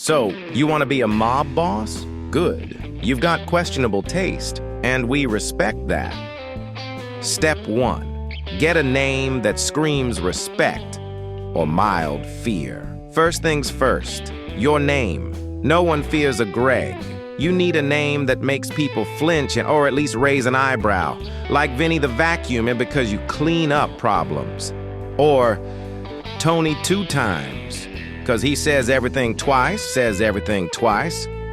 So, you want to be a mob boss? Good. You've got questionable taste, and we respect that. Step 1. Get a name that screams respect or mild fear. First things first, your name. No one fears a Greg. You need a name that makes people flinch or at least raise an eyebrow, like Vinny the Vacuumer because you clean up problems. Or Tony 2 times, because he says everything twice.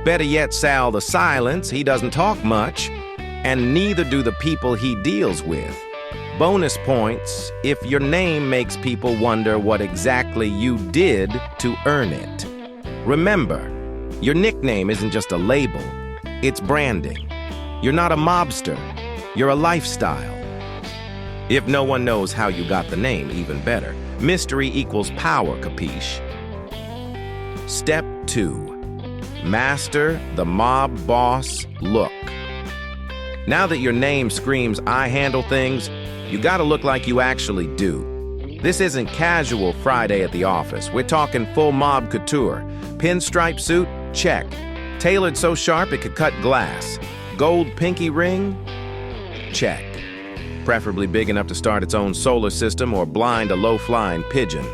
Better yet, Sal the Silence, he doesn't talk much, and neither do the people he deals with. Bonus points if your name makes people wonder what exactly you did to earn it. Remember, your nickname isn't just a label, it's branding. You're not a mobster, you're a lifestyle. If no one knows how you got the name, even better. Mystery equals power, Capisce? Step 2. Master the mob boss look. Now that your name screams, I handle things, you gotta look like you actually do. This isn't casual Friday at the office. We're talking full mob couture. Pinstripe suit? Check. Tailored so sharp it could cut glass. Gold pinky ring? Check. Preferably big enough to start its own solar system or blind a low-flying pigeon.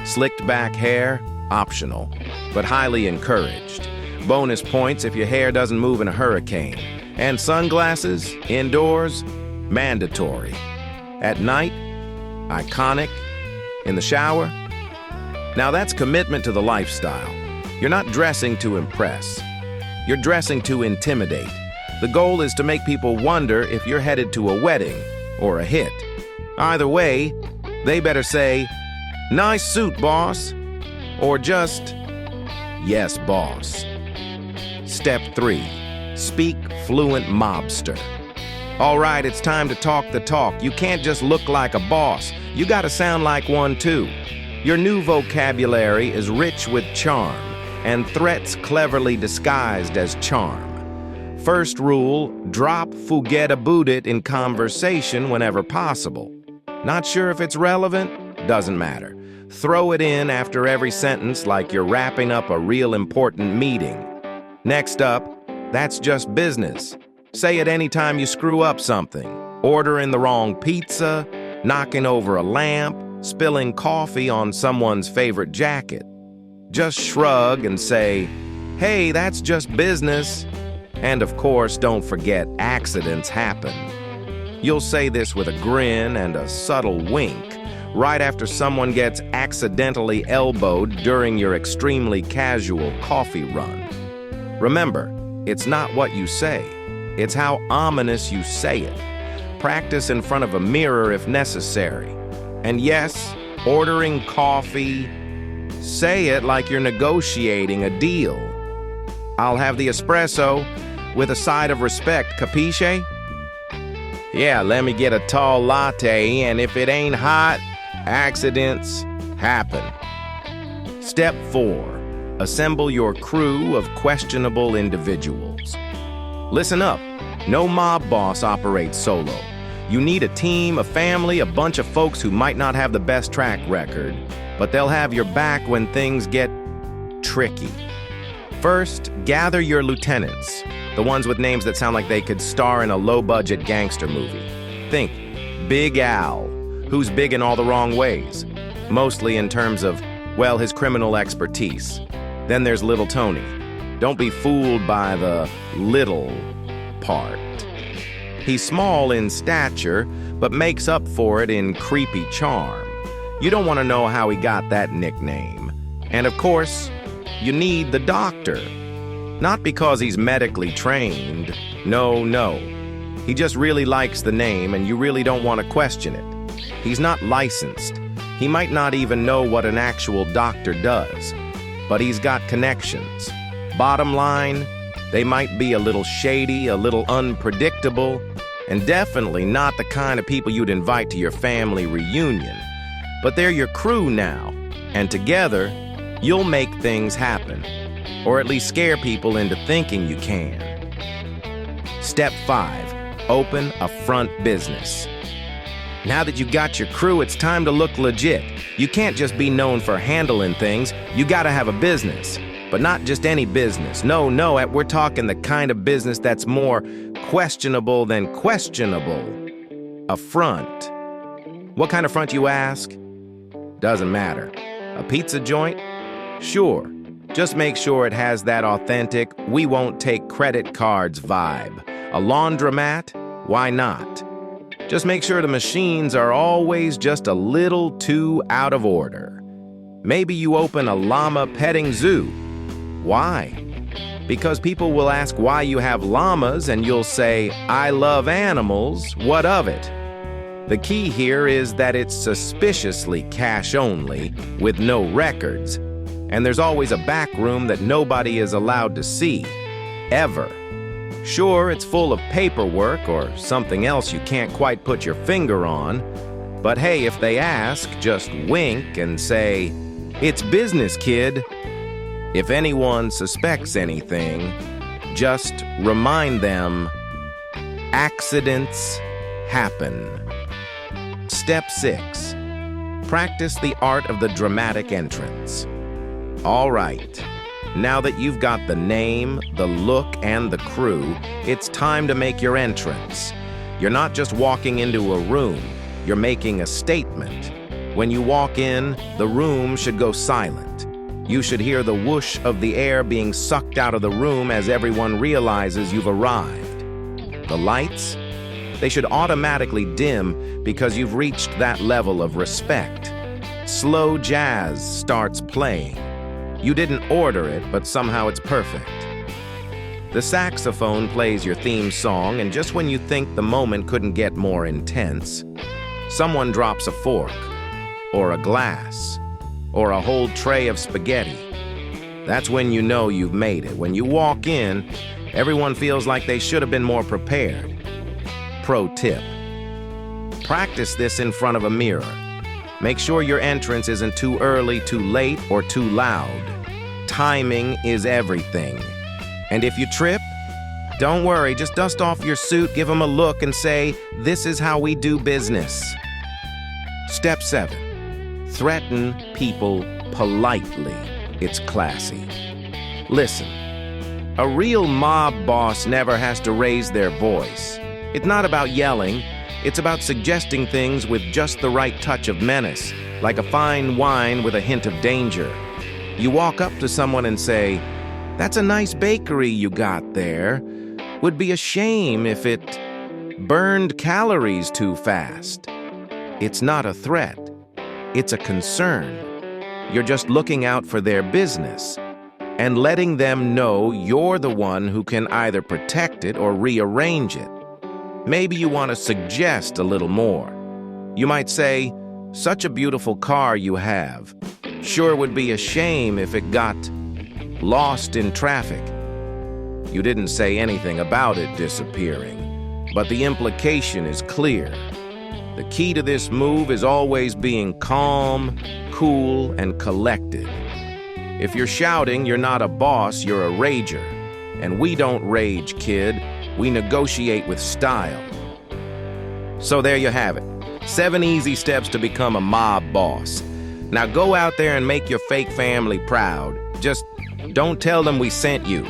Slicked back hair? Optional, but highly encouraged. Bonus points if your hair doesn't move in a hurricane. And sunglasses, indoors, mandatory. At night, iconic. In the shower? Now that's commitment to the lifestyle. You're not dressing to impress. You're dressing to intimidate. The goal is to make people wonder if you're headed to a wedding or a hit. Either way, they better say, nice suit, boss. Or just, yes, boss. Step 3. Speak fluent mobster. All right, it's time to talk the talk. You can't just look like a boss. You gotta sound like one too. Your new vocabulary is rich with charm, and threats cleverly disguised as charm. First rule, drop forget about it in conversation whenever possible. Not sure if it's relevant? Doesn't matter. Throw it in after every sentence like you're wrapping up a real important meeting. Next up, that's just business. Say it anytime you screw up something. Ordering the wrong pizza, knocking over a lamp, spilling coffee on someone's favorite jacket. Just shrug and say, hey, that's just business. And of course, don't forget accidents happen. You'll say this with a grin and a subtle wink, right after someone gets accidentally elbowed during your extremely casual coffee run. Remember, it's not what you say, it's how ominous you say it. Practice in front of a mirror if necessary. And yes, ordering coffee, say it like you're negotiating a deal. I'll have the espresso with a side of respect, capisce? Yeah, let me get a tall latte, and if it ain't hot, accidents happen. Step 4. Assemble your crew of questionable individuals. Listen up. No mob boss operates solo. You need a team, a family, a bunch of folks who might not have the best track record, but they'll have your back when things get tricky. First, gather your lieutenants, the ones with names that sound like they could star in a low-budget gangster movie. Think Big Al, who's big in all the wrong ways, mostly in terms of, well, his criminal expertise. Then there's Little Tony. Don't be fooled by the little part. He's small in stature, but makes up for it in creepy charm. You don't want to know how he got that nickname. And of course, you need the doctor. Not because he's medically trained. No. He just really likes the name and you really don't want to question it. He's not licensed. He might not even know what an actual doctor does. But he's got connections. Bottom line, they might be a little shady, a little unpredictable, and definitely not the kind of people you'd invite to your family reunion. But they're your crew now, and together, you'll make things happen, or at least scare people into thinking you can. Step 5, open a front business. Now that you got your crew, it's time to look legit. You can't just be known for handling things, you gotta have a business. But not just any business. No, we're talking the kind of business that's more questionable than questionable. A front. What kind of front, you ask? Doesn't matter. A pizza joint? Sure. Just make sure it has that authentic, we won't take credit cards vibe. A laundromat? Why not? Just make sure the machines are always just a little too out of order. Maybe you open a llama petting zoo. Why? Because people will ask why you have llamas and you'll say, I love animals, what of it? The key here is that it's suspiciously cash only, with no records, and there's always a back room that nobody is allowed to see, ever. Sure, it's full of paperwork or something else you can't quite put your finger on, but hey, if they ask, just wink and say, it's business, kid. If anyone suspects anything, just remind them, accidents happen. Step 6. Practice the art of the dramatic entrance. All right. Now that you've got the name, the look, and the crew, it's time to make your entrance. You're not just walking into a room, you're making a statement. When you walk in, the room should go silent. You should hear the whoosh of the air being sucked out of the room as everyone realizes you've arrived. The lights? They should automatically dim because you've reached that level of respect. Slow jazz starts playing. You didn't order it, but somehow it's perfect. The saxophone plays your theme song, and just when you think the moment couldn't get more intense, someone drops a fork, or a glass, or a whole tray of spaghetti. That's when you know you've made it. When you walk in, everyone feels like they should have been more prepared. Pro tip: practice this in front of a mirror. Make sure your entrance isn't too early, too late, or too loud. Timing is everything. And if you trip, don't worry, just dust off your suit, give them a look, and say, this is how we do business. Step 7. Threaten people politely. It's classy. Listen, a real mob boss never has to raise their voice. It's not about yelling. It's about suggesting things with just the right touch of menace, like a fine wine with a hint of danger. You walk up to someone and say, that's a nice bakery you got there. Would be a shame if it burned calories too fast. It's not a threat. It's a concern. You're just looking out for their business and letting them know you're the one who can either protect it or rearrange it. Maybe you want to suggest a little more. You might say, such a beautiful car you have. Sure would be a shame if it got lost in traffic. You didn't say anything about it disappearing, but the implication is clear. The key to this move is always being calm, cool, and collected. If you're shouting, you're not a boss, you're a rager. And we don't rage, kid. We negotiate with style. So there you have it. 7 easy steps to become a mob boss. Now go out there and make your fake family proud. Just don't tell them we sent you.